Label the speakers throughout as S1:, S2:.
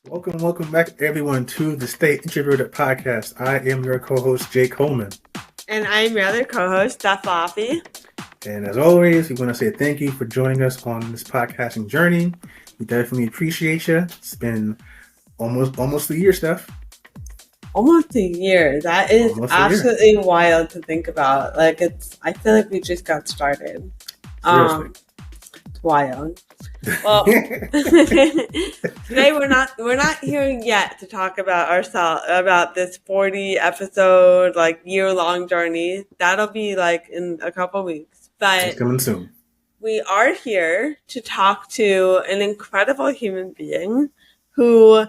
S1: Welcome back, everyone, to the Stay Introverted podcast. I am your co-host, Jay Coleman.
S2: And I'm your other co-host, Steph Laffy.
S1: And as always, we want to say thank you for joining us on this podcasting journey. We definitely appreciate you. It's been almost a year, Steph.
S2: Almost a year. That is absolutely wild to think about. I feel like we just got started.
S1: Seriously.
S2: It's wild. Well, today we're not here yet to talk about this 40 episode year long journey. That'll be in a couple weeks. But
S1: it's coming soon.
S2: We are here to talk to an incredible human being who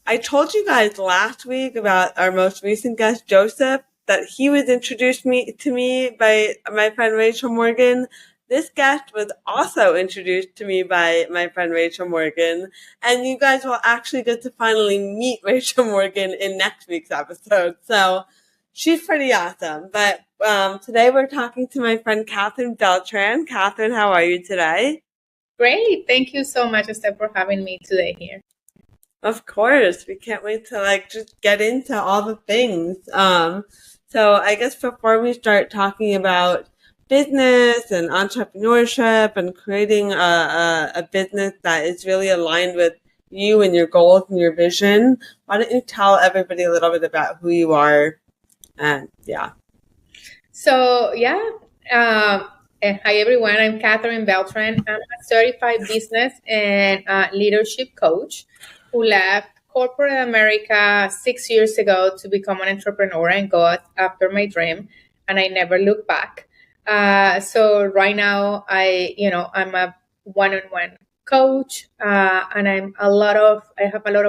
S2: I told you guys last week about our most recent guest, Joseph, that he was introduced to me by my friend Rachel Morgan. This guest was also introduced to me by my friend Rachel Morgan, and you guys will actually get to finally meet Rachel Morgan in next week's episode. So she's pretty awesome. But today we're talking to my friend Katherine Beltran. Katherine, how are you today?
S3: Great. Thank you so much, Steph, for having me today here.
S2: Of course. We can't wait to just get into all the things. So I guess before we start talking about business and entrepreneurship and creating a business that is really aligned with you and your goals and your vision, why don't you tell everybody a little bit about who you are? And yeah.
S3: So, hi everyone. I'm Katherine Beltran. I'm a certified business and leadership coach who left corporate America 6 years ago to become an entrepreneur and go after my dream. And I never look back. So right now I'm a one-on-one coach, and I have a lot of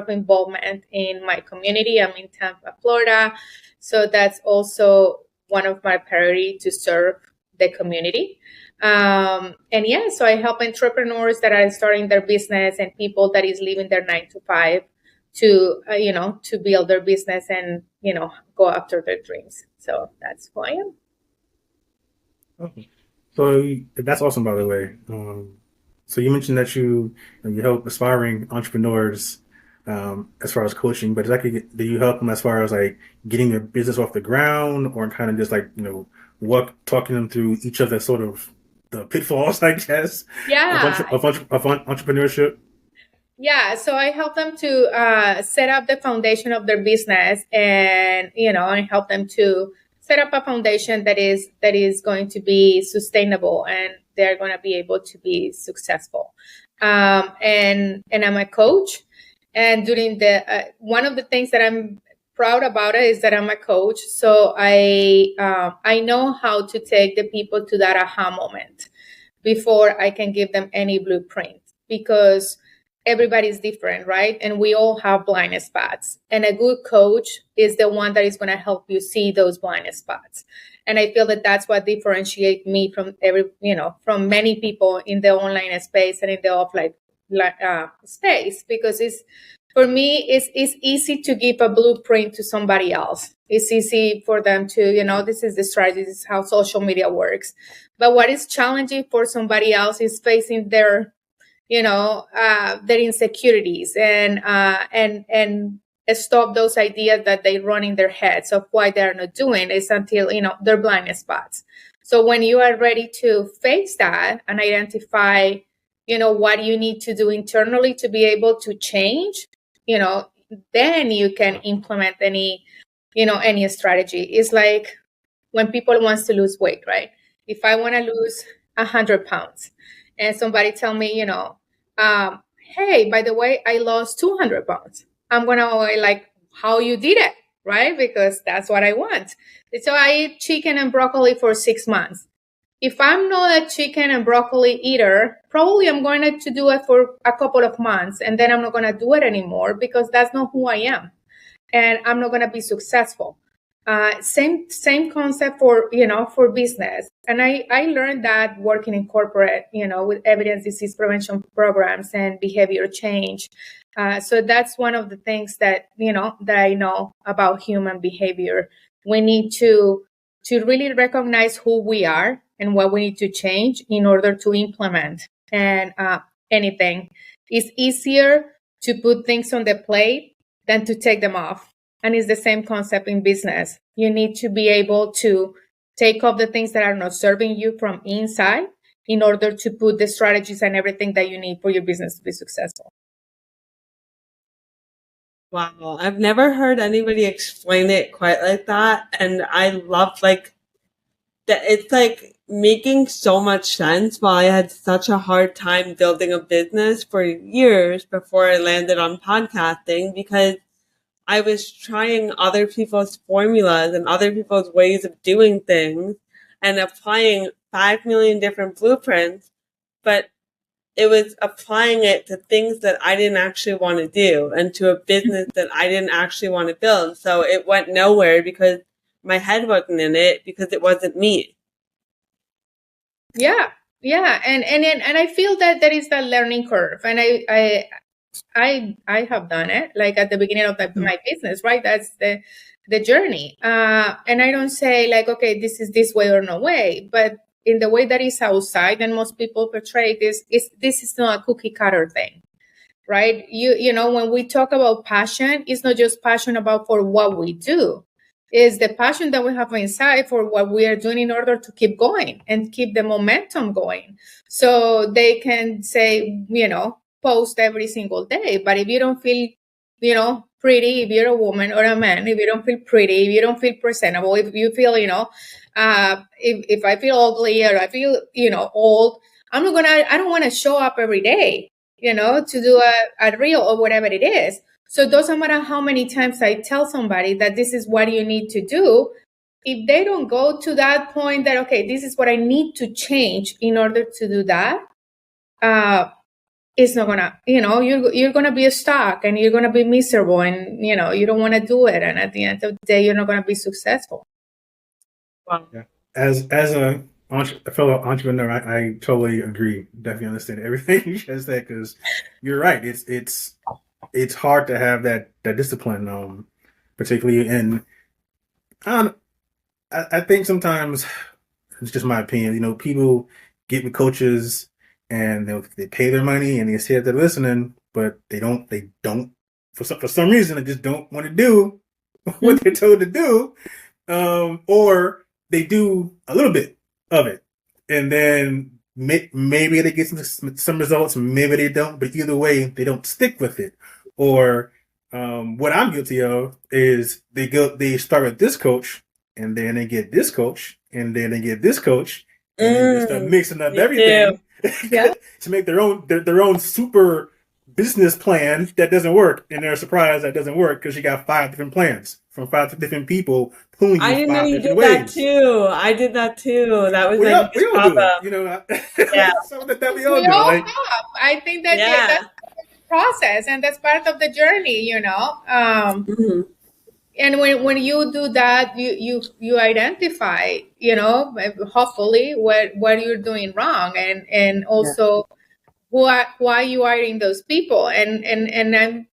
S3: involvement in my community. I'm in Tampa, Florida. So that's also one of my priorities, to serve the community. So I help entrepreneurs that are starting their business and people that is leaving their 9 to 5 to build their business and, go after their dreams. So that's who I am.
S1: Okay. So that's awesome, by the way. So you mentioned that you help aspiring entrepreneurs as far as coaching, but do you help them as far as getting their business off the ground, or kind of just talking them through each of the sort of the pitfalls, I guess, of entrepreneurship?
S3: Yeah, so I help them to set up the foundation of their business, and I help them to set up a foundation that is going to be sustainable, and they're going to be able to be successful. And I'm a coach, and during the one of the things that I'm proud about it is that I'm a coach. So I know how to take the people to that aha moment before I can give them any blueprint, because everybody's different, right? And we all have blind spots. And a good coach is the one that is going to help you see those blind spots. And I feel that that's what differentiates me from from many people in the online space and in the offline space, because for me, it's easy to give a blueprint to somebody else. It's easy for them to, this is the strategy, this is how social media works. But what is challenging for somebody else is facing their insecurities and stop those ideas that they run in their heads of why they're not doing it until, their blind spots. So when you are ready to face that and identify, what you need to do internally to be able to change, then you can implement any strategy. It's like when people wants to lose weight, right? If I want to lose 100 pounds and somebody tell me, hey, by the way, I lost 200 pounds. I'm going to how you did it, right? Because that's what I want. So I eat chicken and broccoli for 6 months. If I'm not a chicken and broccoli eater, probably I'm going to do it for a couple of months, and then I'm not going to do it anymore, because that's not who I am. And I'm not going to be successful. Same concept for business. And I learned that working in corporate, with evidence disease prevention programs and behavior change. So that's one of the things that I know about human behavior. We need to really recognize who we are and what we need to change in order to implement. And anything, it's easier to put things on the plate than to take them off. And it's the same concept in business. You need to be able to take off the things that are not serving you from inside in order to put the strategies and everything that you need for your business to be successful.
S2: Wow, I've never heard anybody explain it quite like that. And I love like that it's like making so much sense while I had such a hard time building a business for years before I landed on podcasting because I was trying other people's formulas and other people's ways of doing things and applying 5 million different blueprints, but it was applying it to things that I didn't actually want to do and to a business that I didn't actually want to build. So it went nowhere because my head wasn't in it because it wasn't me.
S3: Yeah. And I feel that there is that learning curve. And I have done it like at the beginning of my business, right? That's the journey. And I don't say like, okay, this is this way or no way, but in the way that is outside and most people portray this is not a cookie cutter thing, right? You know, when we talk about passion, it's not just passion about for what we do. Is the passion that we have inside for what we are doing in order to keep going and keep the momentum going. So they can say, you know, post every single day. But if you don't feel, you know, pretty, if you're a woman or a man, if you don't feel pretty, if you don't feel presentable, if you feel, you know, if I feel ugly or I feel, you know, old, I don't want to show up every day, you know, to do a reel or whatever it is. So it doesn't matter how many times I tell somebody that this is what you need to do. If they don't go to that point that, okay, this is what I need to change in order to do that, it's not gonna, you know, you're gonna be stuck and you're gonna be miserable and, you know, you don't want to do it. And at the end of the day, you're not gonna be successful.
S1: Wow. Yeah. As a fellow entrepreneur, I totally agree. Definitely understand everything you just said because you're right. It's hard to have that discipline, particularly in. I think sometimes it's just my opinion. You know, people get with coaches and they pay their money and they say that they're listening, but they don't for some reason they just don't want to do what they're told to do, or they do a little bit of it, and then maybe they get some results, maybe they don't. But either way, they don't stick with it. Or what I'm guilty of is they start with this coach, and then they get this coach, and then they get this coach, and they start mixing up everything to make their own super business plan that doesn't work, and they're surprised that doesn't work because you got 5 different plans from 5 different people pulling you
S2: I didn't know
S1: 5
S2: you
S1: different
S2: did
S1: ways.
S2: that too. I did that too. That was
S1: we
S2: like
S1: all do it, you know.
S2: Yeah.
S1: Something that we all
S3: We
S1: do.
S3: all
S1: Like,
S3: have. I think that that's the process and that's part of the journey, you know. And when you do that, you identify, you know, hopefully what you're doing wrong and also why you are in those people. And I'm,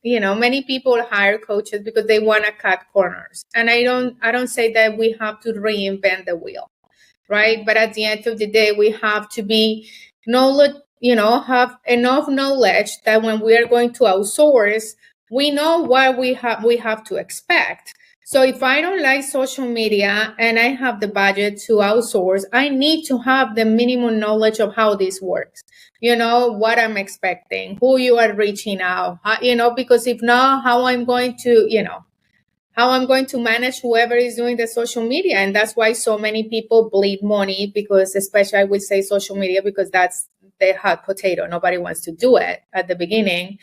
S3: you know, many people hire coaches because they want to cut corners. And I don't say that we have to reinvent the wheel, right? But at the end of the day, we have to be knowledge, you know, have enough knowledge that when we are going to outsource, we know what we have to expect. So if I don't like social media and I have the budget to outsource, I need to have the minimum knowledge of how this works. You know, what I'm expecting, who you are reaching out, you know, because if not, how I'm going to manage whoever is doing the social media. And that's why so many people bleed money, because especially I would say social media, because that's the hot potato. Nobody wants to do it at the beginning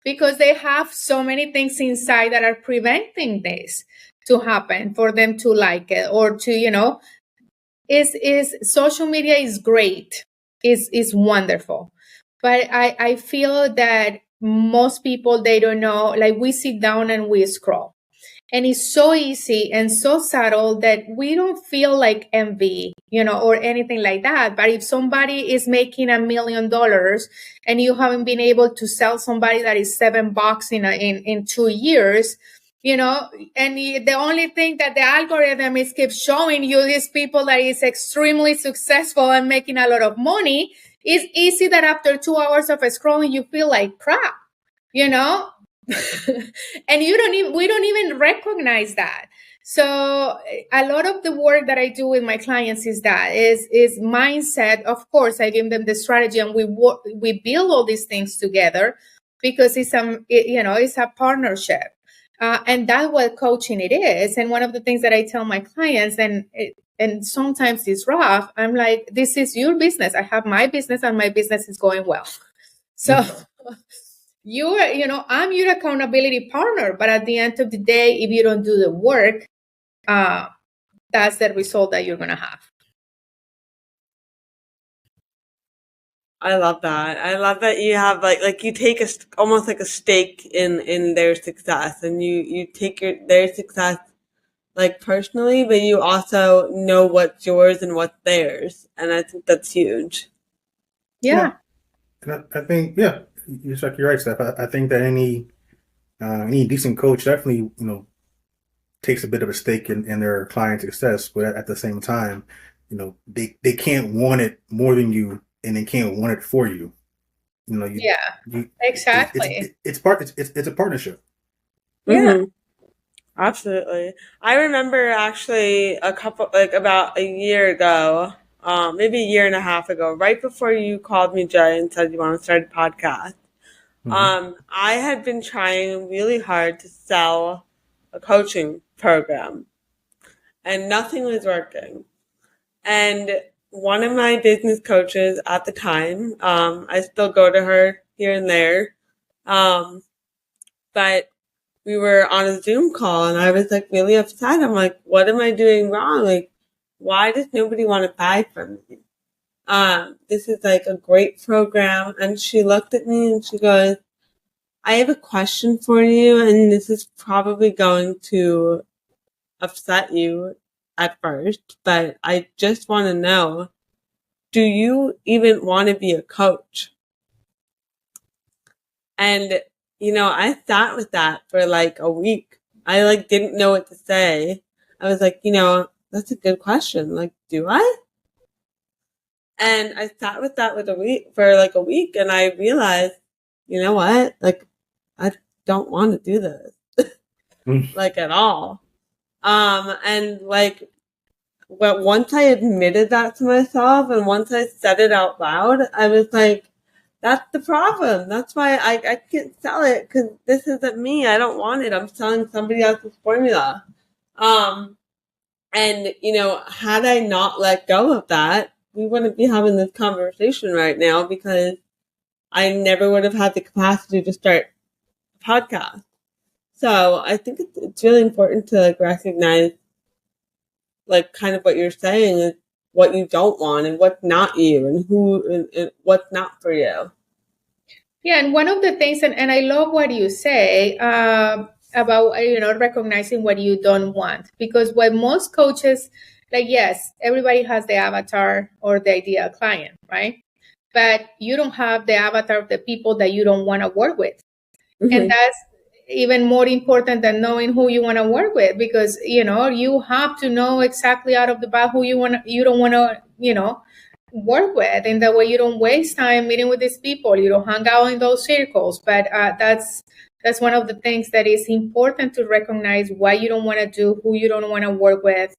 S3: because they have so many things inside that are preventing this to happen for them to like it or to, you know, is social media is great, is wonderful. But I feel that most people, they don't know, like we sit down and we scroll. And it's so easy and so subtle that we don't feel like envy, you know, or anything like that. But if somebody is making $1 million and you haven't been able to sell somebody that is $7 in 2 years, you know, and the only thing that the algorithm is keeps showing you these people that is extremely successful and making a lot of money, it's easy that after 2 hours of scrolling, you feel like crap. you know, and we don't even recognize that. So a lot of the work that I do with my clients is mindset. Of course, I give them the strategy, and we build all these things together because it's a partnership, and that's what coaching it is. And one of the things that I tell my clients, and sometimes it's rough, I'm like, this is your business. I have my business, and my business is going well. So I'm your accountability partner, but at the end of the day, if you don't do the work, that's the result that you're going to have.
S2: I love that. I love that you have like you take almost like a stake in their success, and you take their success like personally, but you also know what's yours and what's theirs, and I think that's huge.
S3: Yeah.
S1: And I think, yeah, you're right, Steph. I think that any decent coach definitely, takes a bit of a stake in their client's success, but at the same time, they can't want it more than you, and they can't want it for you.
S3: Exactly.
S1: It's a partnership.
S3: Yeah.
S2: Mm-hmm. Absolutely. I remember actually about a year ago, maybe a year and a half ago, right before you called me, Jay, and said you want to start a podcast. I had been trying really hard to sell a coaching program, and nothing was working. And one of my business coaches at the time, I still go to her here and there, but we were on a Zoom call, and I was like really upset. I'm like, what am I doing wrong? Like, why does nobody want to buy from me? This is like a great program. And she looked at me and she goes, I have a question for you, and this is probably going to upset you at first, but I just want to know, do you even want to be a coach? And, I sat with that for like a week. I like didn't know what to say. I was like, that's a good question. Like, do I? And I sat with that for like a week, and I realized, you know what? Like, I don't want to do this like at all. And like, but once I admitted that to myself and once I said it out loud, I was like, that's the problem. That's why I can't sell it, because this isn't me. I don't want it. I'm selling somebody else's formula. And, had I not let go of that, we wouldn't be having this conversation right now, because I never would have had the capacity to start a podcast. So I think it's really important to like recognize, like, kind of what you're saying is what you don't want and what's not you, and what's not for you.
S3: Yeah, and one of the things, and I love what you say about recognizing what you don't want, because what most coaches, like, yes, everybody has the avatar or the ideal client, right? But you don't have the avatar of the people that you don't want to work with, and that's even more important than knowing who you want to work with, because you have to know exactly out of the bat who you don't want to work with, and that way you don't waste time meeting with these people, you don't hang out in those circles. But that's one of the things that is important to recognize: what you don't want to do, who you don't want to work with,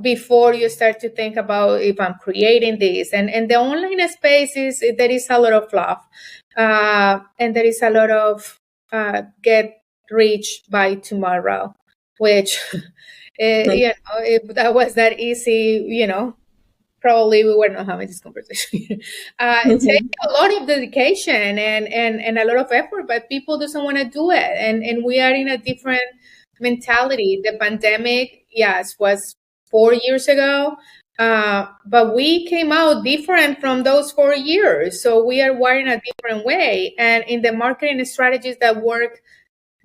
S3: before you start to think about, if I'm creating this. And the online space there is a lot of fluff, and there is a lot of get rich by tomorrow, which if that was that easy, probably we were not having this conversation. It takes a lot of dedication and a lot of effort, but people doesn't want to do it. And we are in a different mentality. The pandemic, yes, was 4 years ago, but we came out different from those 4 years. So we are wired in a different way. And in the marketing strategies that work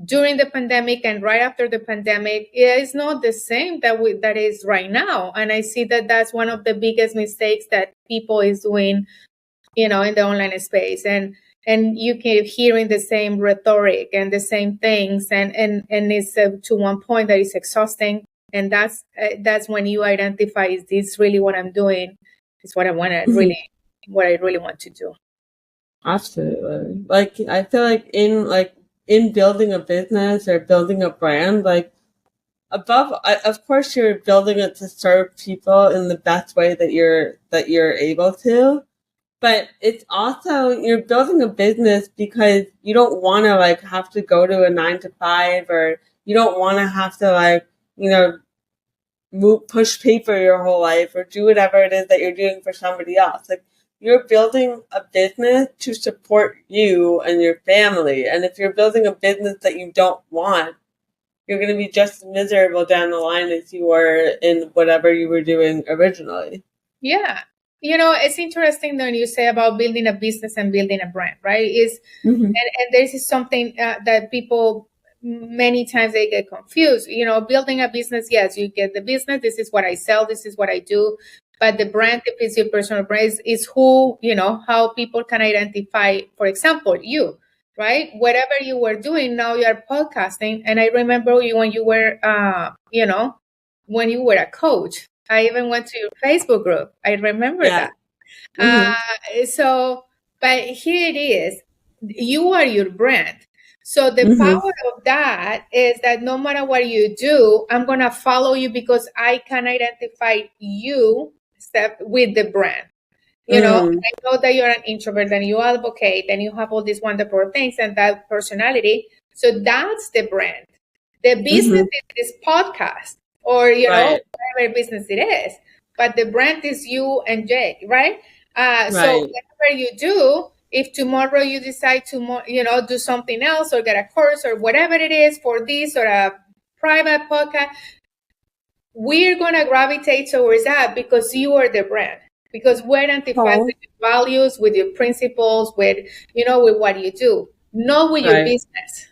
S3: during the pandemic and right after the pandemic, it is not the same that is right now. And I see that that's one of the biggest mistakes that people is doing, in the online space. And you keep hearing the same rhetoric and the same things, and it's to one point that is exhausting. And that's when you identify, is this really what I'm doing? Is what I want to really, what I really want to do.
S2: Absolutely. Like I feel like in building a business or building a brand, like of course you're building it to serve people in the best way that you're able to. But it's also you're building a business because you don't want to like have to go to a 9 to 5, or you don't want to have to like, you know, push paper your whole life or do whatever it is that you're doing for somebody else. Like you're building a business to support you and your family. And if you're building a business that you don't want, you're going to be just as miserable down the line as you were in whatever you were doing originally.
S3: Yeah. It's interesting when you say about building a business and building a brand, right? And this is something that people many times they get confused. Building a business, yes, you get the business. This is what I sell. This is what I do. But the brand, if it's your personal brand, is who, how people can identify, for example, you, right? Whatever you were doing, now you are podcasting. And I remember you when you were, when you were a coach. I even went to your Facebook group. I remember that. But here it is. You are your brand. So the power of that is that no matter what you do, I'm going to follow you because I can identify you with the brand. I know that you're an introvert and you advocate and you have all these wonderful things and that personality. So that's the brand. The business is this podcast or, whatever business it is. But the brand is you and Jake, right? So whatever you do, if tomorrow you decide to, do something else or get a course or whatever it is for this or a private podcast, we're going to gravitate towards that because you are the brand. Because we're identified with your values, with your principles, with what you do, not with your business,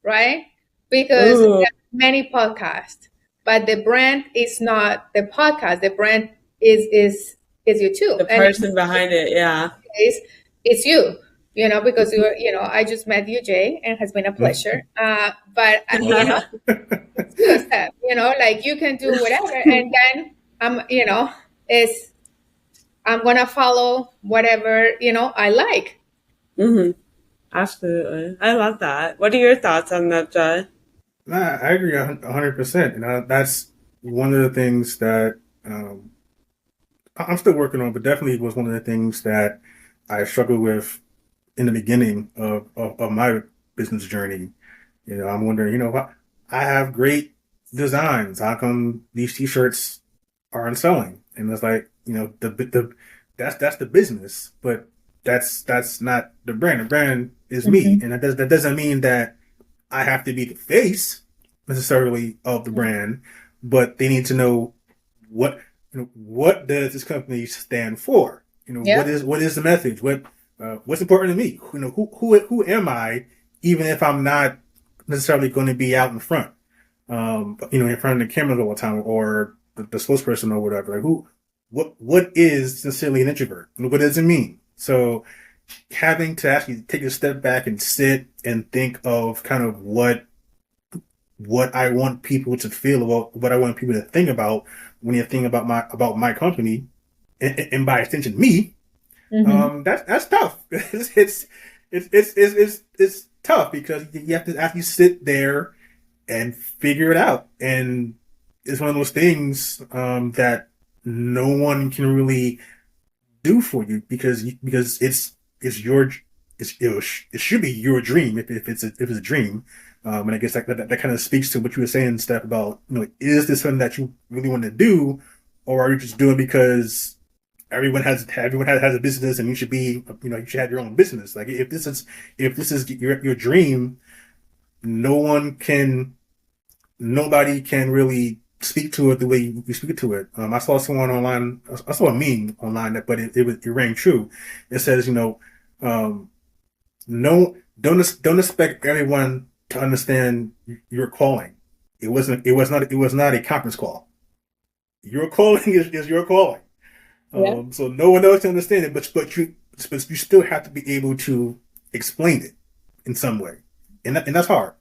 S3: right? Because there are many podcasts, but the brand is not the podcast. The brand is you too.
S2: The person behind it, yeah.
S3: It's you, because I just met you, Jay, and it has been a pleasure. But it's you, Steph, like you can do whatever, and then I'm gonna follow whatever I like.
S2: Absolutely, I love that. What are your thoughts on that, Jay?
S1: Nah, I agree 100%. That's one of the things that I'm still working on, but definitely was one of the things that I struggled with in the beginning of my business journey. I'm wondering, I have great designs. How come these t-shirts aren't selling? And it's like, that's the business, but that's not the brand. The brand is me, and that doesn't mean that I have to be the face necessarily of the brand, but they need to know what does this company stand for? What is the message? What's important to me? Who am I? Even if I'm not necessarily going to be out in front, in front of the camera all the time, or the spokesperson or whatever. Like what is sincerely an introvert? What does it mean? So having to actually take a step back and sit and think of kind of what I want people to feel about, what I want people to think about when you think about my company, and by extension me. That's tough. It's tough because you have to actually sit there and figure it out, and it's one of those things that no one can really do for you because it's your it should be your dream if it's a dream. And I guess that kind of speaks to what you were saying, Steph, about is this something that you really want to do, or are you just doing because everyone has a business and you should be you should have your own business? Like if this is your dream, nobody can really speak to it the way you speak to it. I saw someone online. I saw a meme online, but it rang true. It says, no, don't expect everyone to understand your calling. It was not a conference call. Your calling is your calling. So no one else can understand it, but you still have to be able to explain it in some way, and that's hard.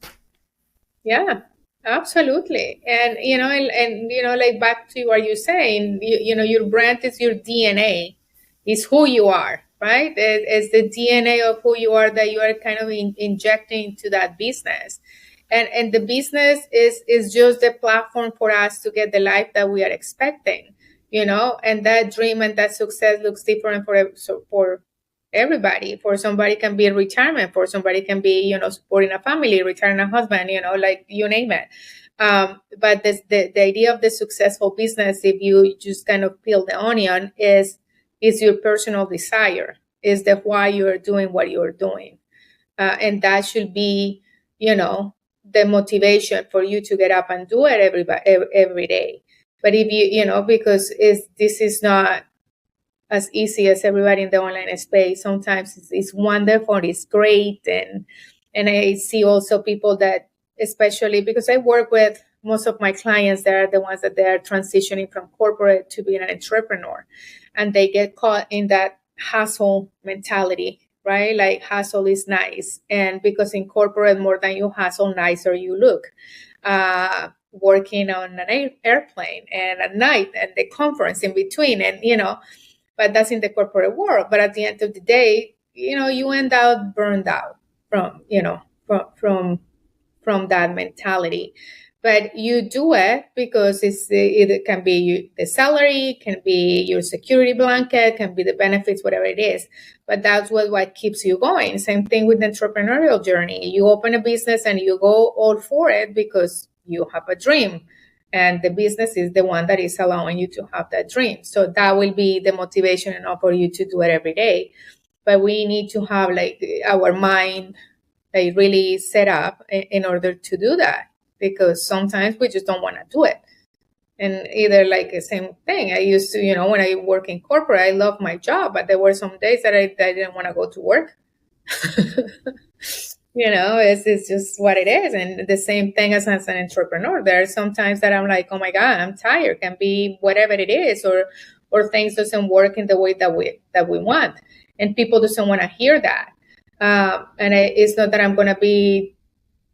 S3: Yeah. Absolutely. And, like back to what you're saying, your brand is your DNA, is who you are. right? It's the DNA of who you are that you are kind of injecting into that business. And the business is just the platform for us to get the life that we are expecting, and that dream and that success looks different for everybody. For somebody can be retirement, for somebody can be, supporting a family, retiring a husband, like you name it. But the idea of the successful business, if you just kind of peel the onion, is your personal desire, is the why you're doing what you're doing. And that should be, the motivation for you to get up and do it every day. But if because this is not as easy as everybody in the online space. Sometimes it's wonderful, it's great, and I see also people that, especially because I work with most of my clients, they are the ones that they are transitioning from corporate to being an entrepreneur, and they get caught in that hustle mentality, right? Like hustle is nice, and because in corporate, more than you hustle, nicer you look. Working on an airplane and at night and the conference in between, and but that's in the corporate world. But at the end of the day, you end up burned out from from that mentality. But you do it because it can be the salary, can be your security blanket, can be the benefits, whatever it is. But that's what keeps you going. Same thing with the entrepreneurial journey. You open a business and you go all for it because you have a dream. And the business is the one that is allowing you to have that dream. So that will be the motivation enough for you to do it every day. But we need to have like our mind like really set up in order to do that, because sometimes we just don't want to do it. And either like the same thing. I used to, when I work in corporate, I love my job, but there were some days that I didn't want to go to work. It's just what it is. And the same thing as an entrepreneur. There are some times that I'm like, oh my God, I'm tired. Can be whatever it is, or things doesn't work in the way that we want. And people doesn't want to hear that. And it's not that I'm going to be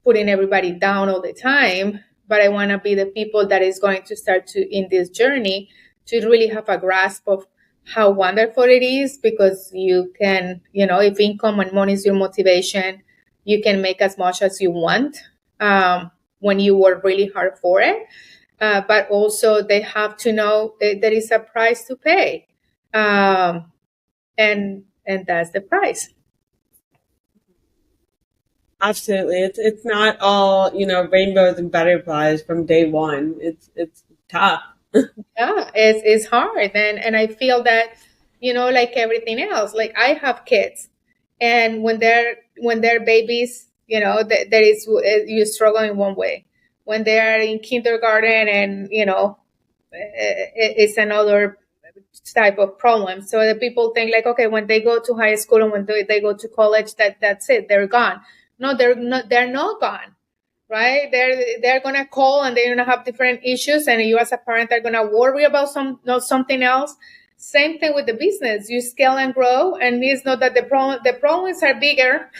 S3: putting everybody down all the time, but I want to be the people that is going to start to, in this journey, to really have a grasp of how wonderful it is, because you can, if income and money is your motivation, you can make as much as you want when you work really hard for it. But also they have to know that there is a price to pay. And that's the price.
S2: Absolutely. It's not all, rainbows and butterflies from day one. It's tough.
S3: Yeah, it's hard. And I feel that, like everything else, like I have kids, and when they're babies, there is, you struggle in one way. When they are in kindergarten, and it's another type of problem. So the people think like, okay, when they go to high school and when they go to college, that's it, they're gone. No, they're not gone, right? They're gonna call, and they're gonna have different issues, and you as a parent are gonna worry about something else. Same thing with the business. You scale and grow, and it's not that the problems are bigger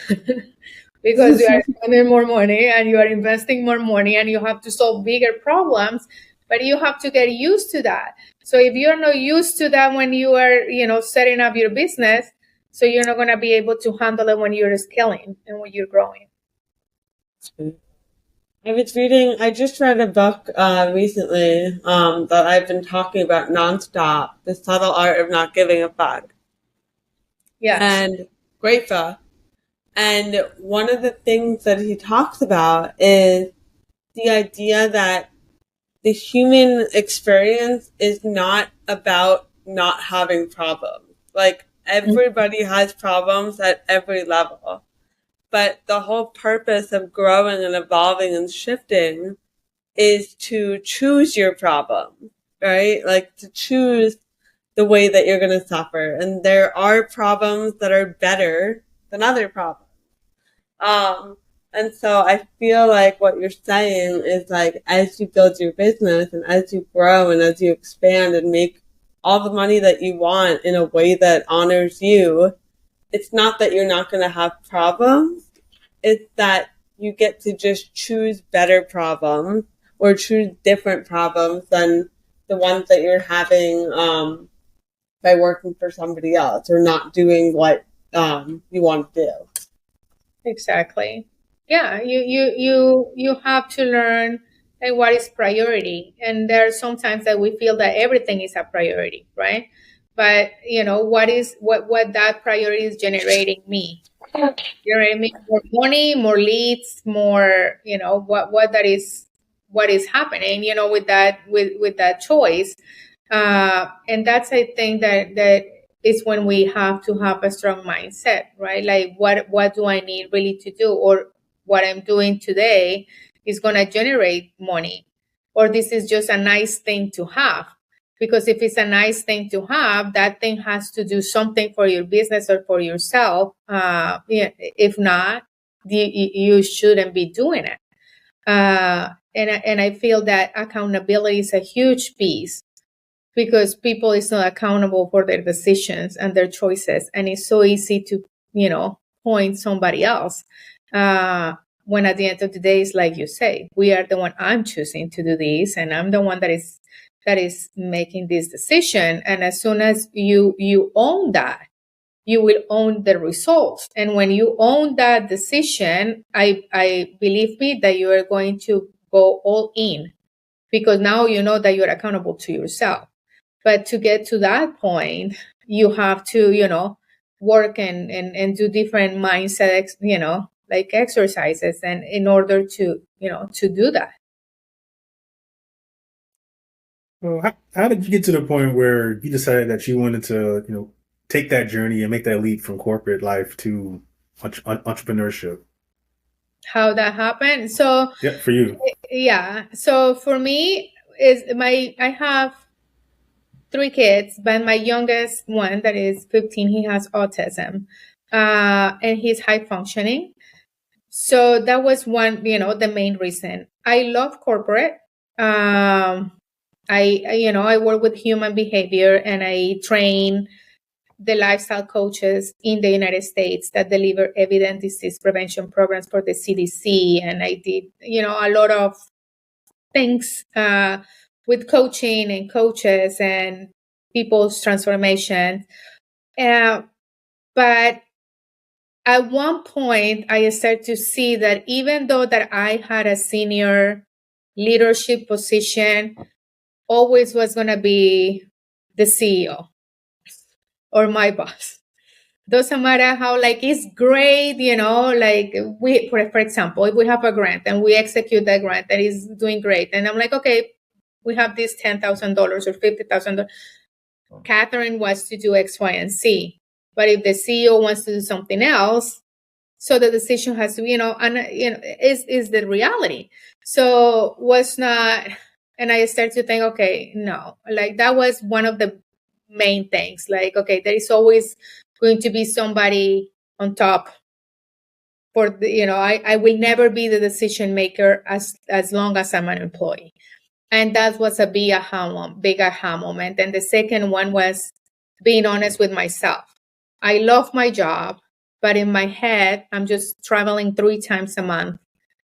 S3: because you are spending more money and you are investing more money and you have to solve bigger problems, but you have to get used to that. So if you're not used to that when you are, setting up your business, so you're not going to be able to handle it when you're scaling and when you're growing.
S2: I just read a book recently that I've been talking about nonstop, The Subtle Art of Not Giving a Fuck.
S3: Yeah.
S2: And great book. And one of the things that he talks about is the idea that the human experience is not about not having problems. Like, everybody has problems at every level. But the whole purpose of growing and evolving and shifting is to choose your problem, right? Like, to choose the way that you're going to suffer. And there are problems that are better than other problems. And so I feel like what you're saying is like, as you build your business and as you grow and as you expand and make all the money that you want in a way that honors you, it's not that you're not going to have problems. It's that you get to just choose better problems or choose different problems than the ones that you're having by working for somebody else or not doing what you want to do.
S3: Exactly. Yeah, you have to learn like what is priority, and there are sometimes that we feel that everything is a priority, right? But what that priority is generating me, generating me more money, more leads, more what is happening, with that choice, and that's I think that is when we have to have a strong mindset, right? Like what do I need really to do, or what I'm doing today is going to generate money, or this is just a nice thing to have. Because if it's a nice thing to have, that thing has to do something for your business or for yourself. If not, you shouldn't be doing it. And I feel that accountability is a huge piece, because people is not accountable for their decisions and their choices, and it's so easy to point somebody else, when at the end of the day, it's like you say, we are the one, I'm choosing to do this, and I'm the one that is making this decision. And as soon as you own that, you will own the results. And when you own that decision, I believe me that you are going to go all in, because now you know that you're accountable to yourself. But to get to that point, you have to, work and do different mindset, like exercises, and in order to do that.
S1: Well, how did you get to the point where you decided that you wanted to, take that journey and make that leap from corporate life to entrepreneurship?
S3: How that happened? So
S1: Yeah, for you.
S3: yeah. So for me, I have 3 kids, but my youngest one, that is 15, he has autism, and he's high functioning. So that was one, the main reason. I love corporate. I work with human behavior, and I train the lifestyle coaches in the United States that deliver evidence disease prevention programs for the CDC. And I did, a lot of things with coaching and coaches and people's transformation. But at one point, I started to see that even though that I had a senior leadership position, always was going to be the CEO or my boss. Doesn't matter how, like, it's great, like for example, if we have a grant and we execute that grant, that is doing great. And I'm like, okay, we have this $10,000 or $50,000. Katherine wants to do X, Y, and Z. But if the CEO wants to do something else, so the decision has to be, is the reality. So was not, and I started to think, okay, no, like that was one of the main things. Like, okay, there is always going to be somebody on top for the, I will never be the decision maker as long as I'm an employee. And that was a big aha moment. And the second one was being honest with myself. I love my job, but in my head, I'm just traveling 3 times a month.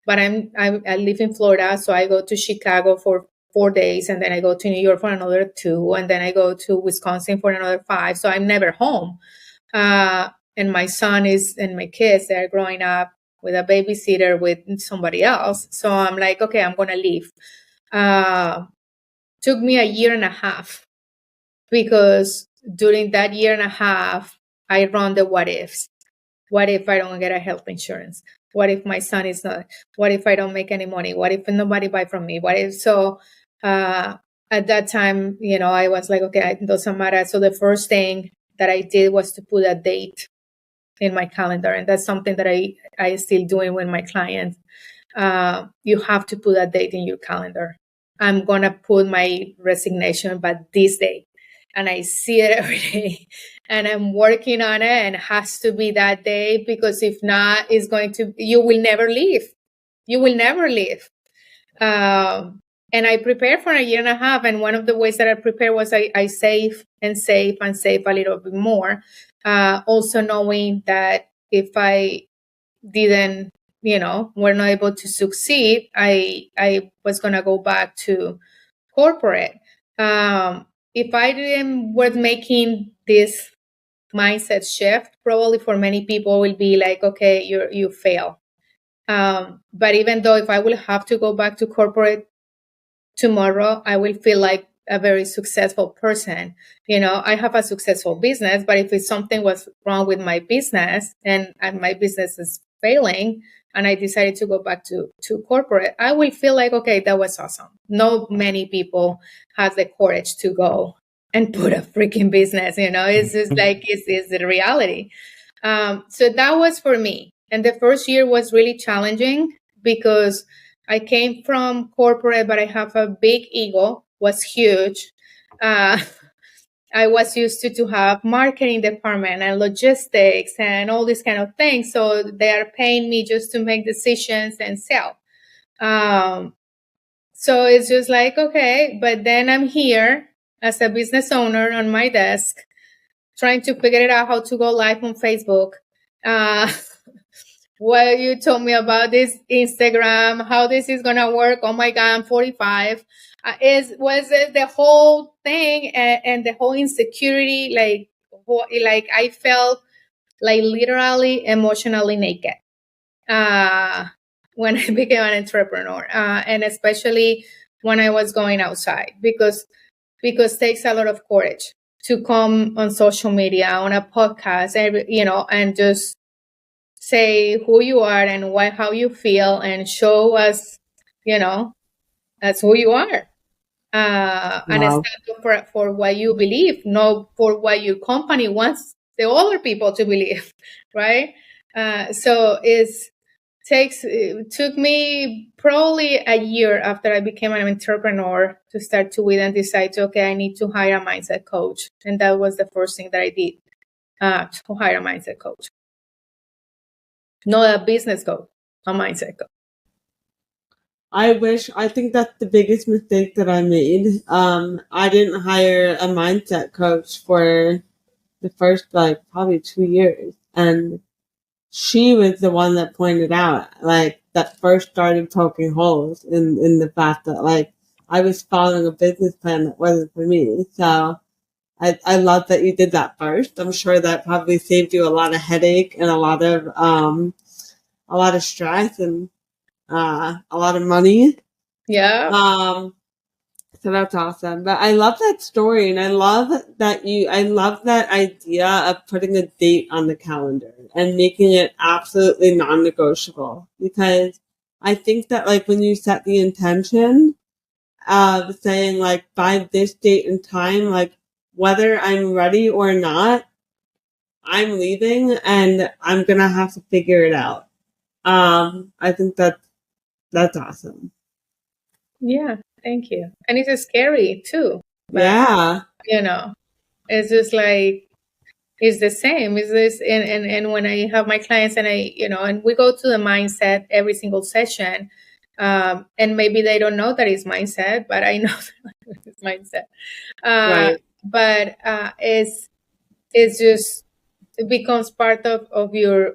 S3: But I live in Florida, so I go to Chicago for 4 days, and then I go to New York for another 2, and then I go to Wisconsin for another 5. So I'm never home. And my son and my kids, they're growing up with a babysitter with somebody else. So I'm like, okay, I'm going to leave. Took me a year and a half, because during that year and a half, I run the what ifs. What if I don't get a health insurance? What if my son is not? What if I don't make any money? What if nobody buy from me? What if so? At that time, I was like, okay, it doesn't matter. So the first thing that I did was to put a date in my calendar, and that's something that I still doing with my clients. You have to put a date in your calendar. I'm gonna put my resignation by this day, and I see it every day, and I'm working on it, and it has to be that day, because if not, you will never leave. You will never leave. And I prepared for a year and a half, and one of the ways that I prepared was I save and save and save a little bit more. Also knowing that if I didn't, were not able to succeed, I was going to go back to corporate. if I didn't was making this mindset shift, probably for many people will be like, okay, you fail. But even though if I will have to go back to corporate tomorrow, I will feel like a very successful person. I have a successful business, but if it's something was wrong with my business and my business is failing and I decided to go back to corporate, I will feel like, okay, that was awesome. Not many people have the courage to go and put a freaking business, it's just like, it's the reality. So that was for me. And the first year was really challenging because I came from corporate, but I have a big ego, was huge. I was used to have marketing department and logistics and all these kind of things. So they are paying me just to make decisions and sell. So it's just like, okay, but then I'm here as a business owner on my desk, trying to figure it out how to go live on Facebook. What you told me about this Instagram, how this is gonna work. Oh my God, I'm 45. Was the whole thing and the whole insecurity, like I felt like literally emotionally naked when I became an entrepreneur, and especially when I was going outside, because it takes a lot of courage to come on social media, on a podcast, and just say who you are and how you feel and show us, that's who you are. And
S4: Wow.
S3: stand up for what you believe, not for what your company wants the other people to believe, right? So it took me probably a year after I became an entrepreneur to start to and decide, okay, I need to hire a mindset coach. And that was the first thing that I did, to hire a mindset coach. Not a business coach, a mindset coach.
S4: I think that's the biggest mistake that I made. I didn't hire a mindset coach for the first, probably 2 years. And she was the one that pointed out, that first started poking holes in the fact that, I was following a business plan that wasn't for me. So I love that you did that first. I'm sure that probably saved you a lot of headache and a lot of stress and a lot of money.
S3: Yeah.
S4: So that's awesome. But I love that story, and I love that idea of putting a date on the calendar and making it absolutely non-negotiable. Because I think that when you set the intention of saying by this date and time, whether I'm ready or not, I'm leaving and I'm gonna have to figure it out. I think that's awesome.
S3: Yeah, thank you. And it's scary too. But,
S4: Yeah.
S3: It's just like, it's the same. Is this and when I have my clients and and we go to the mindset every single session, and maybe they don't know that it's mindset, but I know that it's mindset.
S4: Right.
S3: But it's just, it becomes part of your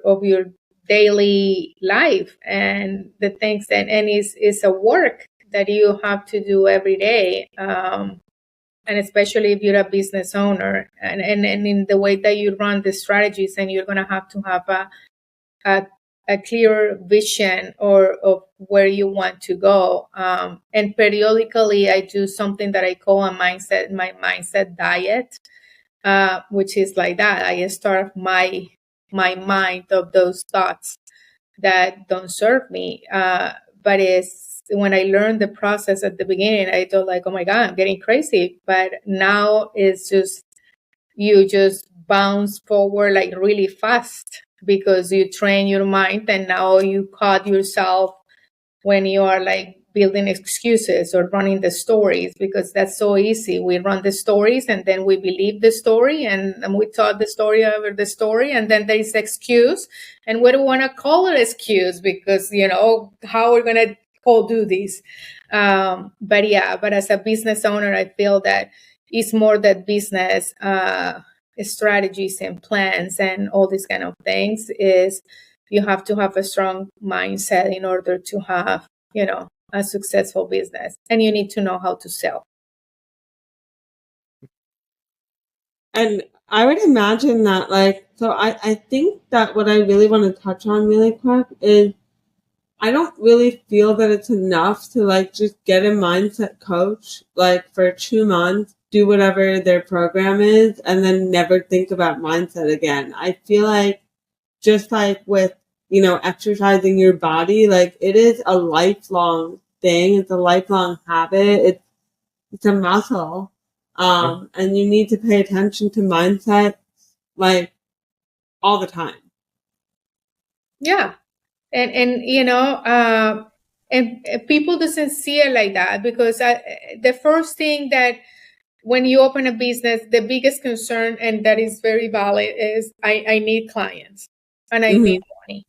S3: daily life and the things and it's a work that you have to do every day. And especially if you're a business owner and in the way that you run the strategies, and you're going to have a clear vision of where you want to go. And periodically I do something that I call my mindset diet, which is like that. I start my mind of those thoughts that don't serve me. But it's when I learned the process at the beginning, I thought like, oh my God, I'm getting crazy. But now it's just, you just bounce forward like really fast because you train your mind, and now you caught yourself when you are like building excuses or running the stories, because that's so easy. We run the stories and then we believe the story and we thought the story over the story, and then there is excuse, and we don't want to call it excuse because how we're gonna all do this. But as a business owner, I feel that it's more that business strategies and plans and all these kind of things is you have to have a strong mindset in order to have a successful business, and you need to know how to sell.
S4: And I would imagine that, like, so I think that what I really want to touch on really quick is I don't really feel that it's enough to like just get a mindset coach like for 2 months, do whatever their program is, and then never think about mindset again. I feel like just like with, exercising your body, like it is a lifelong thing. It's a lifelong habit. It's a muscle. And you need to pay attention to mindset like all the time.
S3: Yeah. And and people doesn't see it like that, because the first thing that when you open a business, the biggest concern, and that is very valid, is I need clients and I need money.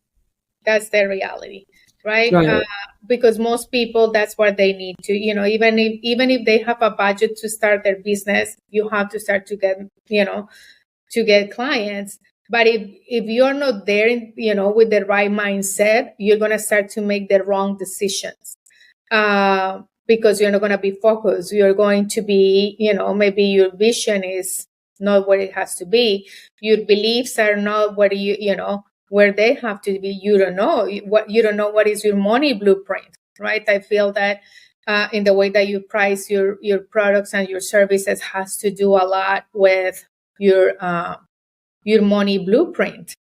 S3: That's the reality, right?
S4: Right.
S3: Because most people, that's what they need to, even if they have a budget to start their business, you have to start to get, to get clients. But if you're not there, with the right mindset, you're going to start to make the wrong decisions. Because you're not going to be focused. You're going to be, maybe your vision is not where it has to be. Your beliefs are not where where they have to be. You don't know what is your money blueprint, right? I feel that in the way that you price your products and your services has to do a lot with your money blueprint.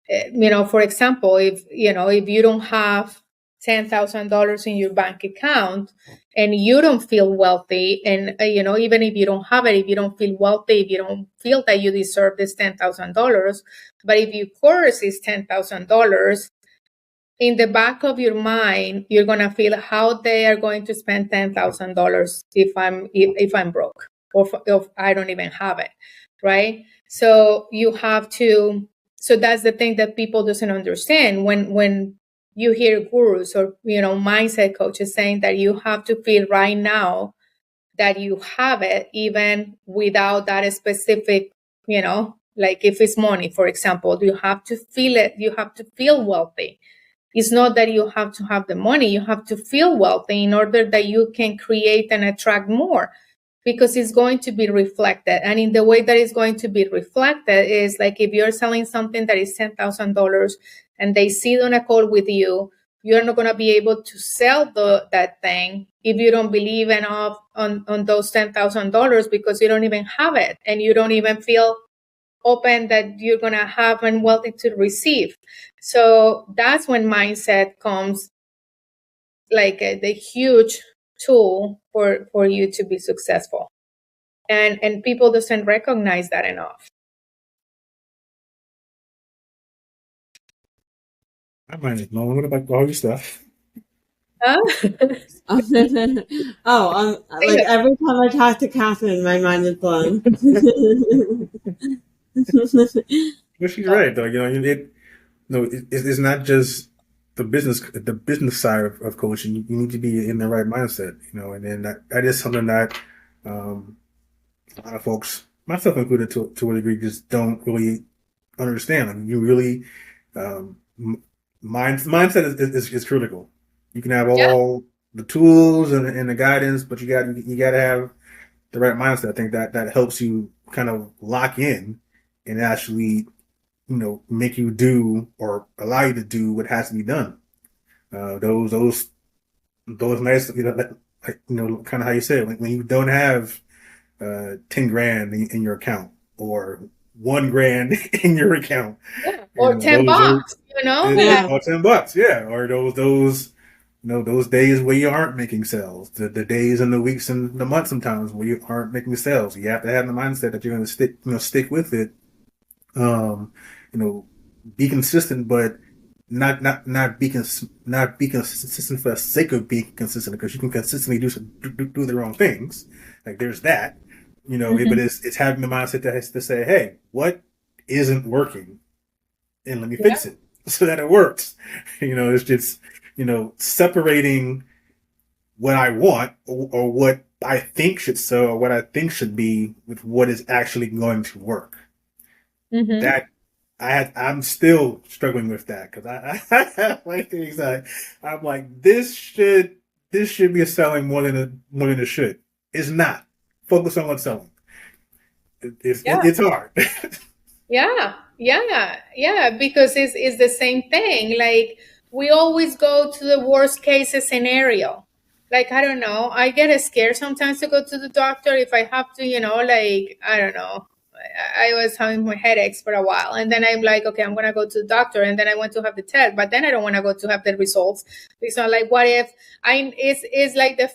S3: For example, if you don't have $10,000 in your bank account and you don't feel wealthy, and even if you don't have it, if you don't feel wealthy, if you don't feel that you deserve this $10,000, but if your course is $10,000, in the back of your mind, you're gonna feel how they are going to spend $10,000 if I'm broke, or if I don't even have it, right? So you have to. So that's the thing that people doesn't understand when you hear gurus or mindset coaches saying that you have to feel right now that you have it, even without that specific, like if it's money, for example, you have to feel it. You have to feel wealthy. It's not that you have to have the money. You have to feel wealthy in order that you can create and attract more, because it's going to be reflected. And in the way that it's going to be reflected is like if you're selling something that is $10,000 and they sit on a call with you, you're not going to be able to sell that thing if you don't believe enough on those $10,000, because you don't even have it and you don't even feel open that you're going to have and wealthy to receive. So that's when mindset comes like the huge tool for you to be successful. And people doesn't recognize that enough.
S1: I might have known about all your stuff.
S3: Huh?
S4: Like every time I talk to Catherine, my mind is blown.
S1: But she's right, though. It's not just the business side of coaching. You need to be in the right mindset, and then that is something that a lot of folks, myself included, to a degree, just don't really understand. I mean, you really mindset is critical. You can have all the tools and the guidance, but you got to have the right mindset. I think that helps you kind of lock in and actually, make you do or allow you to do what has to be done. Those nice, kind of how you said, when you don't have 10 grand in your account or 1 grand in your account,
S3: or $10,
S1: or $10, or those days where you aren't making sales, the days and the weeks and the months sometimes where you aren't making sales. You have to have the mindset that you're going to stick with it. Be consistent, but not be consistent for the sake of being consistent, because you can consistently do the wrong things. Like there's that, but it's having the mindset that has to say, hey, what isn't working, and let me fix it so that it works. It's just separating what I want or what I think should sell or what I think should be with what is actually going to work. That I'm still struggling with that, because I like things I'm like, this should be selling more than it should. It's not. Focus on what's selling.
S3: Yeah.
S1: It's hard.
S3: Yeah, because it's the same thing. Like, we always go to the worst case scenario. Like, I don't know, I get scared sometimes to go to the doctor if I have to, like, I don't know. I was having my headaches for a while, and then I'm like, okay, I'm gonna go to the doctor, and then I want to have the test, but then I don't want to go to have the results, because I'm like, what if it's like the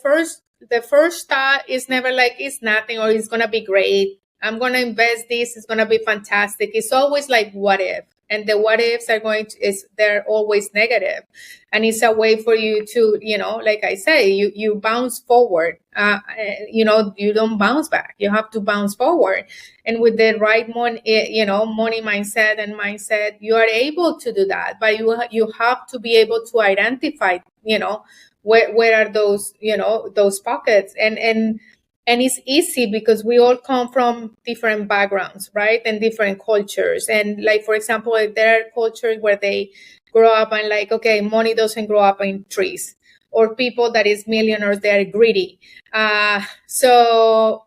S3: first thought is never like it's nothing or it's gonna be great. I'm going to invest this. It's going to be fantastic. It's always like, what if? And the what ifs they're always negative. And it's a way for you to, like I say, you bounce forward. You don't bounce back. You have to bounce forward. And with the right money mindset, you are able to do that. But you have to be able to identify, where are those pockets, and it's easy because we all come from different backgrounds, right? And different cultures. And like, for example, if there are cultures where they grow up and like, okay, money doesn't grow up in trees, or people that is millionaires, they are greedy. So,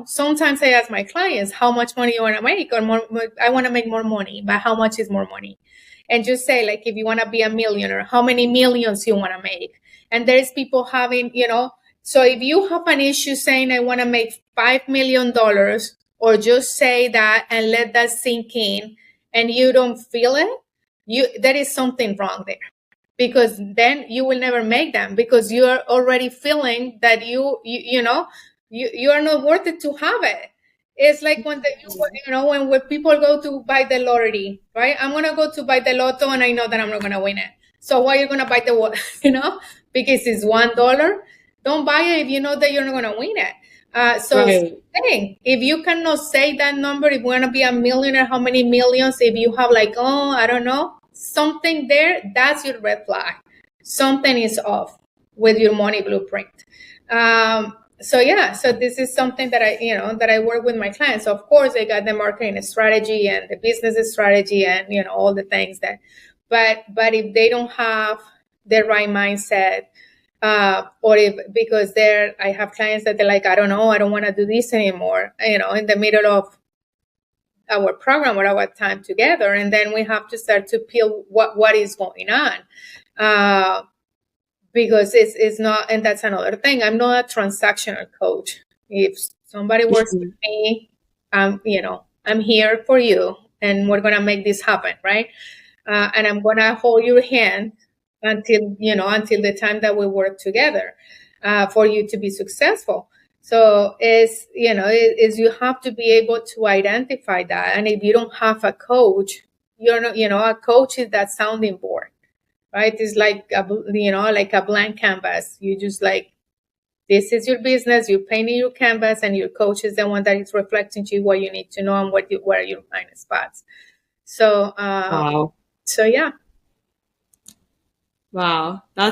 S3: sometimes I ask my clients, how much money you want to make? Or more, I want to make more money, but how much is more money? And just say, like, if you want to be a millionaire, how many millions you want to make? And there's people having, so if you have an issue saying, I want to make $5 million, or just say that and let that sink in, and you don't feel it, there is something wrong there. Because then you will never make them, because you are already feeling that you are not worth it to have it. It's like when when people go to buy the lottery, right? I'm gonna go to buy the lotto and I know that I'm not gonna win it. So why are you gonna buy the what? Because it's $1. Don't buy it if you know that you're not gonna win it. So
S4: Right.
S3: thing, if you cannot say that number, if you wanna be a millionaire, how many millions? If you have like, I don't know, something there, that's your red flag. Something is off with your money blueprint. So this is something that I work with my clients. So of course, I got the marketing strategy and the business strategy and all the things but if they don't have the right mindset, or because I have clients that they're like, I don't know, I don't want to do this anymore, in the middle of our program or our time together, and then we have to start to peel what is going on. Because it's not, and that's another thing. I'm not a transactional coach. If somebody works with me, I'm here for you, and we're gonna make this happen, right? And I'm gonna hold your hand until the time that we work together, for you to be successful. So you have to be able to identify that. And if you don't have a coach, you're not, a coach is that sounding board. Right? It's like like a blank canvas. You just like, this is your business. You're painting your canvas, and your coach is the one that is reflecting to you what you need to know and where are your blind spots. So,
S4: Wow.
S3: so yeah.
S4: Wow. I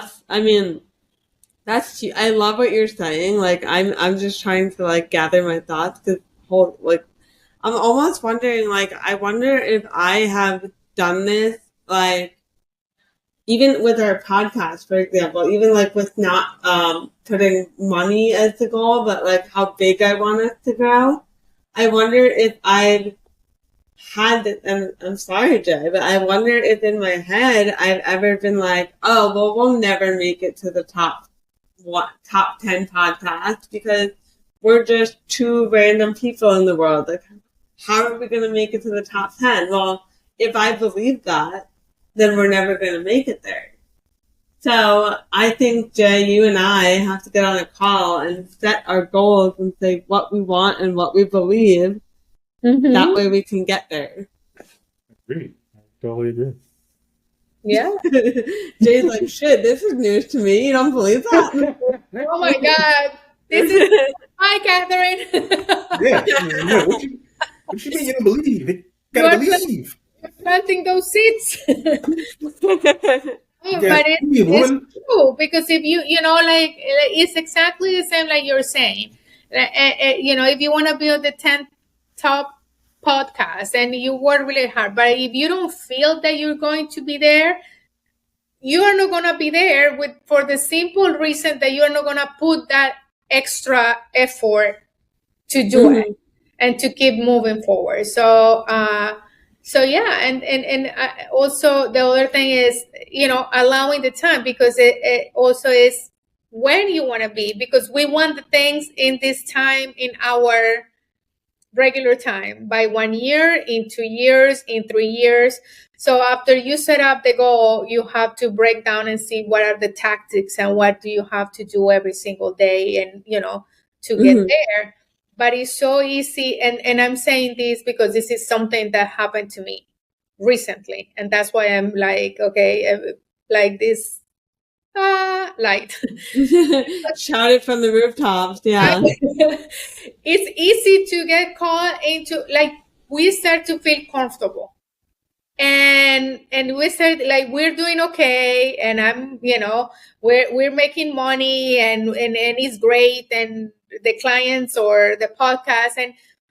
S4: love what you're saying. Like, I'm just trying to like gather my thoughts, because I'm almost wondering, like, I wonder if I have done this, like, even with our podcast, for example, even like with not putting money as the goal, but like how big I want it to grow. I wonder if I've had it, and I'm sorry, Jay, but I wonder if in my head I've ever been like, oh, well, we'll never make it to the top 10 podcasts because we're just two random people in the world. Like, how are we going to make it to the top 10? Well, if I believe that, then we're never going to make it there. So I think, Jay, you and I have to get on a call and set our goals and say what we want and what we believe. Mm-hmm. That way we can get there.
S1: Agree. I totally agree.
S3: Yeah.
S4: Jay's like, shit, this is news to me. You don't believe that?
S3: Oh my God. This is... Hi, Catherine.
S1: Yeah. What you mean you don't believe? You gotta believe.
S3: You're planting those seeds. But it's true, because if like, it's exactly the same like you're saying. If you want to build the 10 top podcast and you work really hard, but if you don't feel that you're going to be there, you are not going to be there for the simple reason that you are not going to put that extra effort to do it. and to keep moving forward. So yeah, and also the other thing is, allowing the time, because it also is when you want to be, because we want the things in this time, in our regular time, by 1 year, in 2 years, in 3 years. So after you set up the goal, you have to break down and see what are the tactics and what do you have to do every single day, and to get there. But it's so easy, and I'm saying this because this is something that happened to me recently, and that's why I'm like, okay, like this light.
S4: Shout it from the rooftops. Yeah.
S3: It's easy to get caught into, like, we start to feel comfortable, and we start, like, we're doing okay, and I'm, we're making money, and it's great, and the clients or the podcast,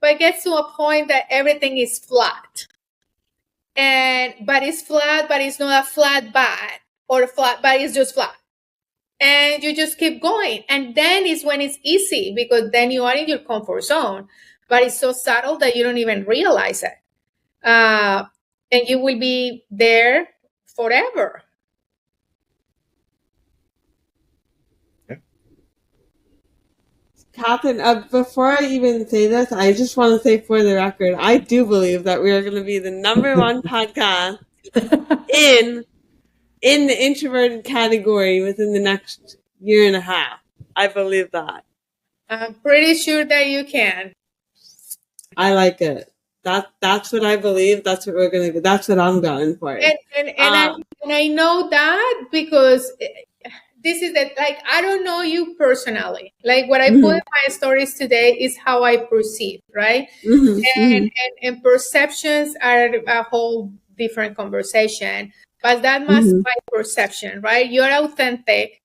S3: but it gets to a point that everything is flat, but it's flat, but it's not a flat bad, or flat, but it's just flat. And you just keep going. And then is when it's easy, because then you are in your comfort zone, but it's so subtle that you don't even realize it. And you will be there forever.
S4: Catherine, before I even say this, I just want to say for the record, I do believe that we are going to be the number one podcast in the introverted category within the next year and a half. I believe that.
S3: I'm pretty sure that you can.
S4: I like it. That's what I believe. That's what we're gonna. That's what I'm going for.
S3: And I know that because this is that, like, I don't know you personally. Like, what I put in my stories today is how I perceive, right? And perceptions are a whole different conversation. But that must be my perception, right? You're authentic.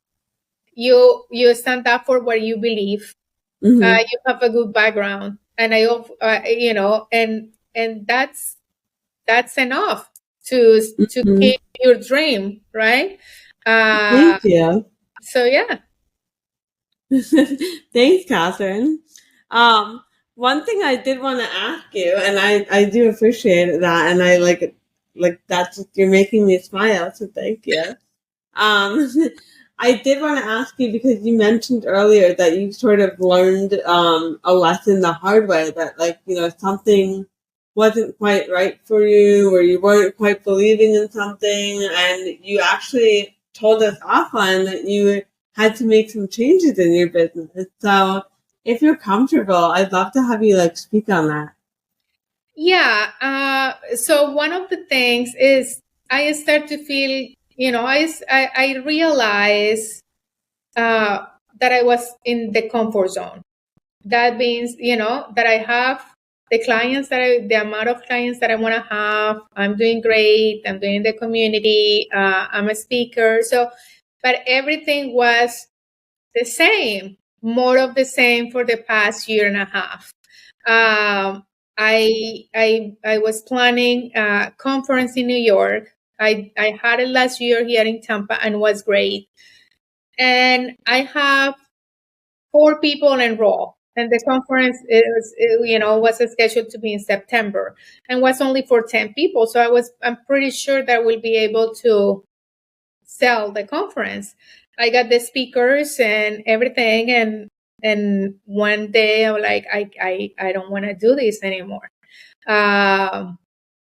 S3: You stand up for what you believe. You have a good background, and I hope and that's enough to keep your dream, right?
S4: Thank you.
S3: So yeah.
S4: Thanks, Catherine. One thing I did want to ask you, and I do appreciate that, and I like it, like that's, you're making me smile, so thank you. I did want to ask you, because you mentioned earlier that you sort of learned a lesson the hard way, that, like, something wasn't quite right for you, or you weren't quite believing in something, and you actually told us offline that you had to make some changes in your business. So if you're comfortable, I'd love to have you speak on that.
S3: Yeah. So one of the things is I start to feel, I realize that I was in the comfort zone. That means, that I have the amount of clients that I want to have. I'm doing great. I'm doing the community. I'm a speaker. So, but everything was the same, more of the same for the past year and a half. I was planning a conference in New York. I had it last year here in Tampa, and was great. And I have 4 people enrolled, and the conference was scheduled to be in September, and was only for 10 people. So I'm pretty sure that we'll be able to sell the conference. I got the speakers and everything, and one day I was like, I don't want to do this anymore. And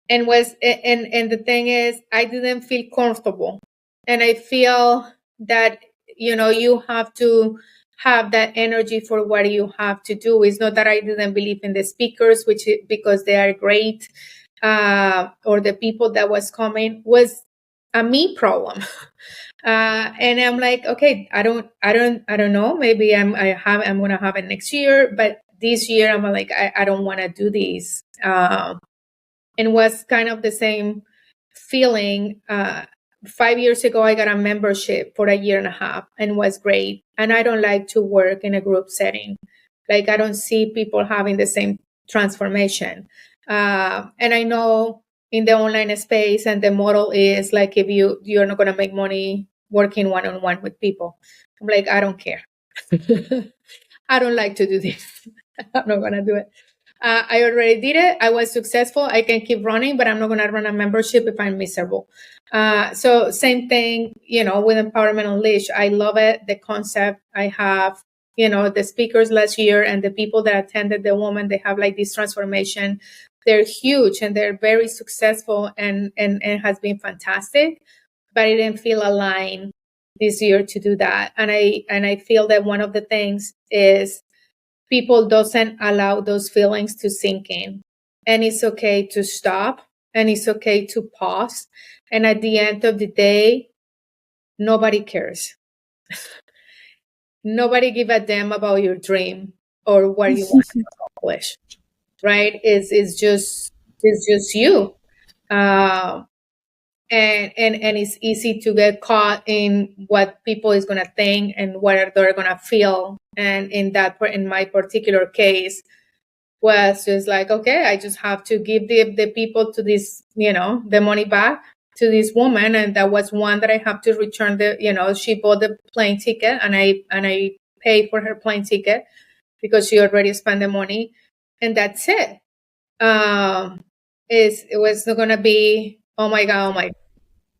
S3: the thing is, I didn't feel comfortable, and I feel that you have to have that energy for what you have to do. It's not that I didn't believe in the speakers, because they are great, or the people that was coming, was a me problem. And I'm like, okay, I don't know. Maybe I'm gonna have it next year, but this year I'm like, I don't want to do this. And was kind of the same feeling. 5 years ago, I got a membership for a year and a half, and was great. And I don't like to work in a group setting. Like, I don't see people having the same transformation. And I know in the online space, and the model is like, if you're not going to make money working one-on-one with people. I'm like, I don't care. I don't like to do this. I'm not going to do it. I already did it. I was successful. I can keep running, but I'm not going to run a membership if I'm miserable. So same thing, with Empowerment Unleashed. I love it. The concept. I have, the speakers last year and the people that attended the woman, they have like this transformation. They're huge and they're very successful and has been fantastic, but I didn't feel aligned this year to do that. And I feel that one of the things is people doesn't allow those feelings to sink in, and it's okay to stop, and it's okay to pause. And at the end of the day, nobody cares. Nobody give a damn about your dream or what you want to accomplish, right? It's just you. And it's easy to get caught in what people is gonna think and what they're gonna feel. And in my particular case, was just like, okay, I just have to give the people to this, the money back to this woman, and that was one that I have to return she bought the plane ticket, and I paid for her plane ticket because she already spent the money, and that's it. It was not gonna be oh my god.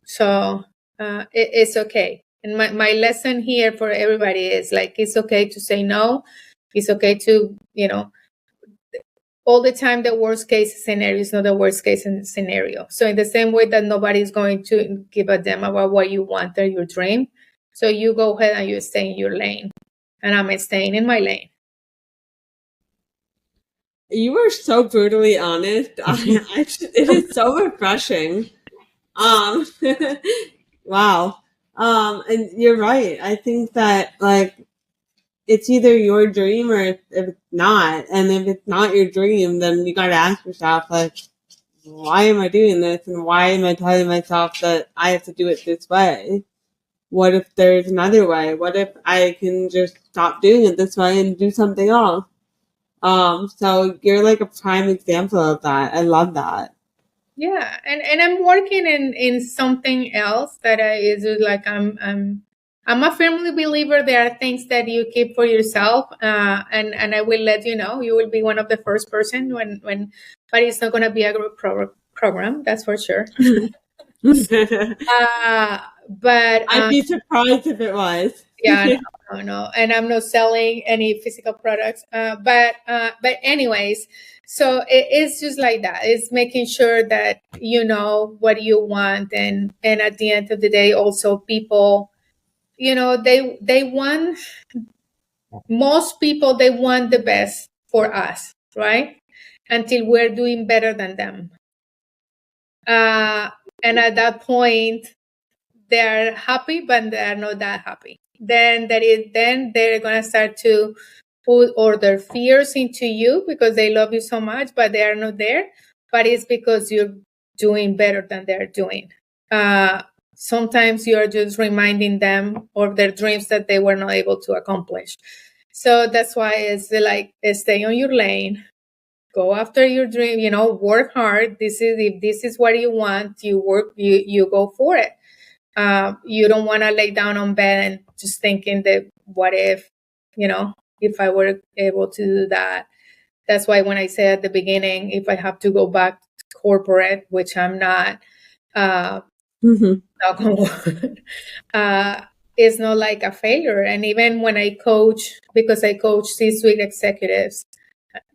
S3: So it's okay. And my lesson here for everybody is like, it's okay to say no. It's okay to, all the time the worst case scenario is not the worst case scenario. So in the same way that nobody's going to give a damn about what you want or your dream. So you go ahead and you stay in your lane. And I'm staying in my lane.
S4: You were so brutally honest. It is so refreshing. Wow. And you're right. I think that like it's either your dream or if it's not. And if it's not your dream, then you gotta ask yourself like, why am I doing this? And why am I telling myself that I have to do it this way? What if there's another way? What if I can just stop doing it this way and do something else? So you're like a prime example of that. I love that.
S3: Yeah, and I'm working in something else that is like I'm a firmly believer there are things that you keep for yourself, and I will let you know. You will be one of the first person when but it's not going to be a group program, that's for sure. But
S4: I'd be surprised if it was.
S3: Yeah, no, and I'm not selling any physical products. But anyways, so it's just like that. It's making sure that you know what you want, and at the end of the day, also people, they want, most people, they want the best for us, right? Until we're doing better than them. And at that point, they're happy, but they're not that happy. Then they're gonna start to put all their fears into you because they love you so much, but they are not there. But it's because you're doing better than they're doing. Sometimes you're just reminding them of their dreams that they were not able to accomplish. So that's why it's like, stay on your lane, go after your dream, work hard. If this is what you want, you go for it. You don't want to lay down on bed and just thinking that what if I were able to do that. That's why when I said at the beginning, if I have to go back to corporate, which I'm not, knock on wood, it's not like a failure. And even when I coach, because I coach C-suite executives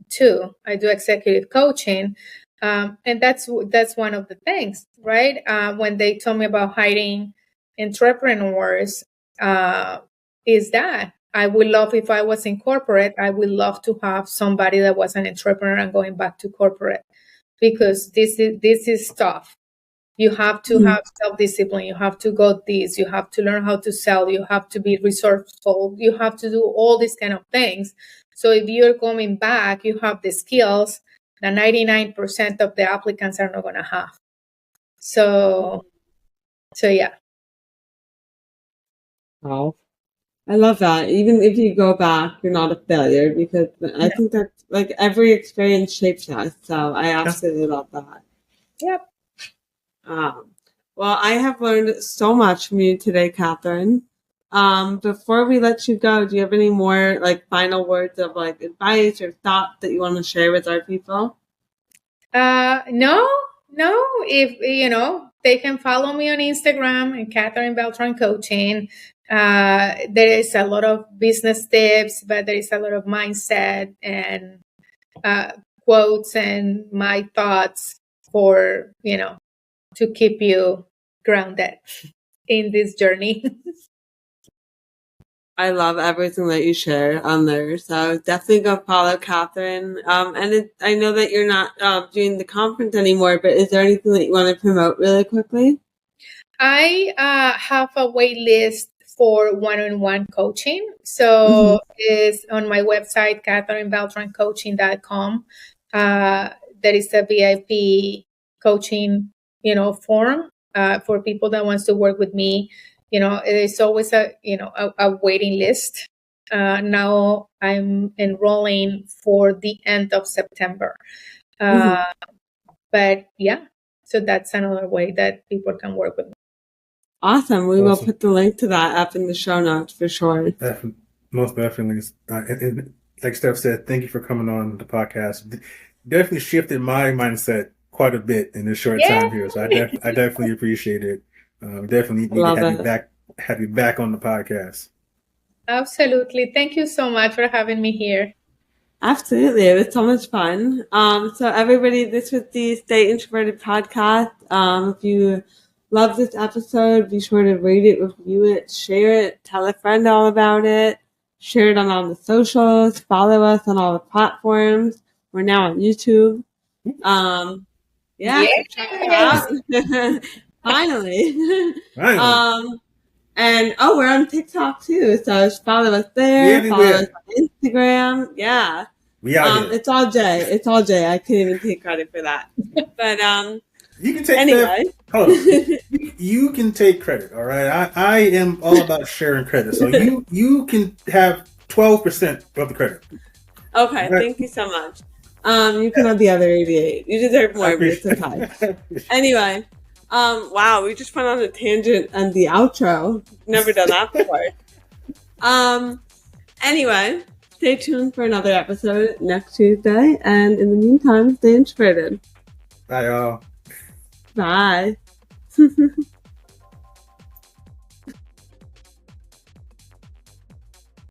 S3: too, I do executive coaching. And that's one of the things, right? When they told me about hiring entrepreneurs, is that I would love, if I was in corporate, I would love to have somebody that was an entrepreneur and going back to corporate, because this is tough. You have to have self-discipline. You have to go this. You have to learn how to sell. You have to be resourceful. You have to do all these kind of things. So if you're coming back, you have the skills that 99% of the applicants are not going to have. So yeah.
S4: Wow. I love that. Even if you go back, you're not a failure, because I think that like every experience shapes us. So I absolutely love that.
S3: Yep.
S4: Well, I have learned so much from you today, Katherine. Before we let you go, do you have any more like final words of like advice or thoughts that you want to share with our people?
S3: No. If they can follow me on Instagram and Katherine Beltran Coaching. There is a lot of business tips, but there is a lot of mindset and quotes and my thoughts for to keep you grounded in this journey.
S4: I love everything that you share on there. So definitely go follow Katherine. I know that you're not doing the conference anymore, but is there anything that you want to promote really quickly?
S3: I have a wait list for one-on-one coaching. So it's on my website, katherinebeltrancoaching.com. There is a VIP coaching, form for people that wants to work with me. There's always a waiting list. Now I'm enrolling for the end of September. But yeah, so that's another way that people can work with me.
S4: Awesome. We will put the link to that up in the show notes for sure.
S1: Most definitely. And like Steph said, thank you for coming on the podcast. Definitely shifted my mindset quite a bit in this short time here. So I definitely appreciate it. Definitely need to have you back on the podcast.
S3: Absolutely. Thank you so much for having me here.
S4: Absolutely. It was so much fun. So everybody, this was the Stay Introverted podcast. If you love this episode, be sure to rate it, review it, share it, tell a friend all about it, share it on all the socials, follow us on all the platforms. We're now on YouTube. Check it out. Finally. And we're on TikTok too, so follow us there. Follow us on Instagram. Yeah, it's all Jay. It's all Jay. I can't even take credit for that. But
S1: you can take
S4: anyway.
S1: Hold on. You can take credit. All right. I am all about sharing credit, so you can have 12% of the credit.
S4: Okay. Thank you so much. You can have the other 88. You deserve more, but it's okay. Anyway. Wow, we just went on a tangent and the outro. Never done that before. Anyway, stay tuned for another episode next Tuesday. And in the meantime, stay introverted.
S1: Bye, y'all.
S4: Bye.